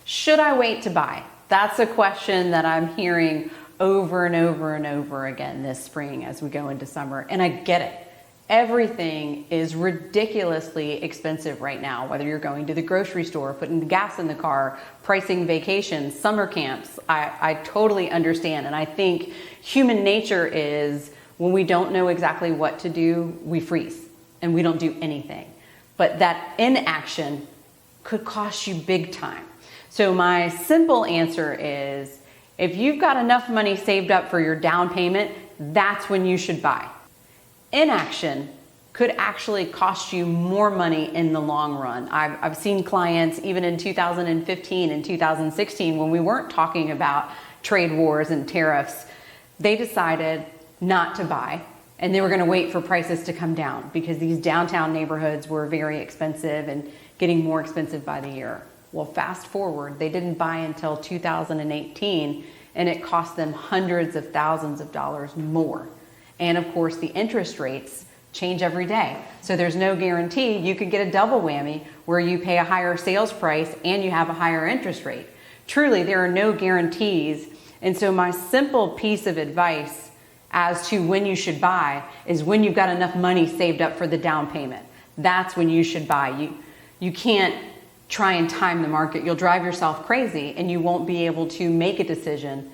Should I wait to buy? That's a question that I'm hearing over and over and over again this spring as we go into summer. And I get it. Everything is ridiculously expensive right now, whether you're going to the grocery store, putting gas in the car, pricing vacations, summer camps. I totally understand. And I think human nature is when we don't know exactly what to do, we freeze and we don't do anything. But that inaction could cost you big time. So my simple answer is, if you've got enough money saved up for your down payment, that's when you should buy. Inaction could actually cost you more money in the long run. I've seen clients even in 2015 and 2016 when we weren't talking about trade wars and tariffs, they decided not to buy and they were going to wait for prices to come down because these downtown neighborhoods were very expensive and getting more expensive by the year. Well, fast forward, they didn't buy until 2018 and it cost them hundreds of thousands of dollars more. And of course, the interest rates change every day. So there's no guarantee. You could get a double whammy where you pay a higher sales price and you have a higher interest rate. Truly, there are no guarantees. And so my simple piece of advice as to when you should buy is when you've got enough money saved up for the down payment. That's when you should buy. You can't try and time the market. You'll drive yourself crazy and you won't be able to make a decision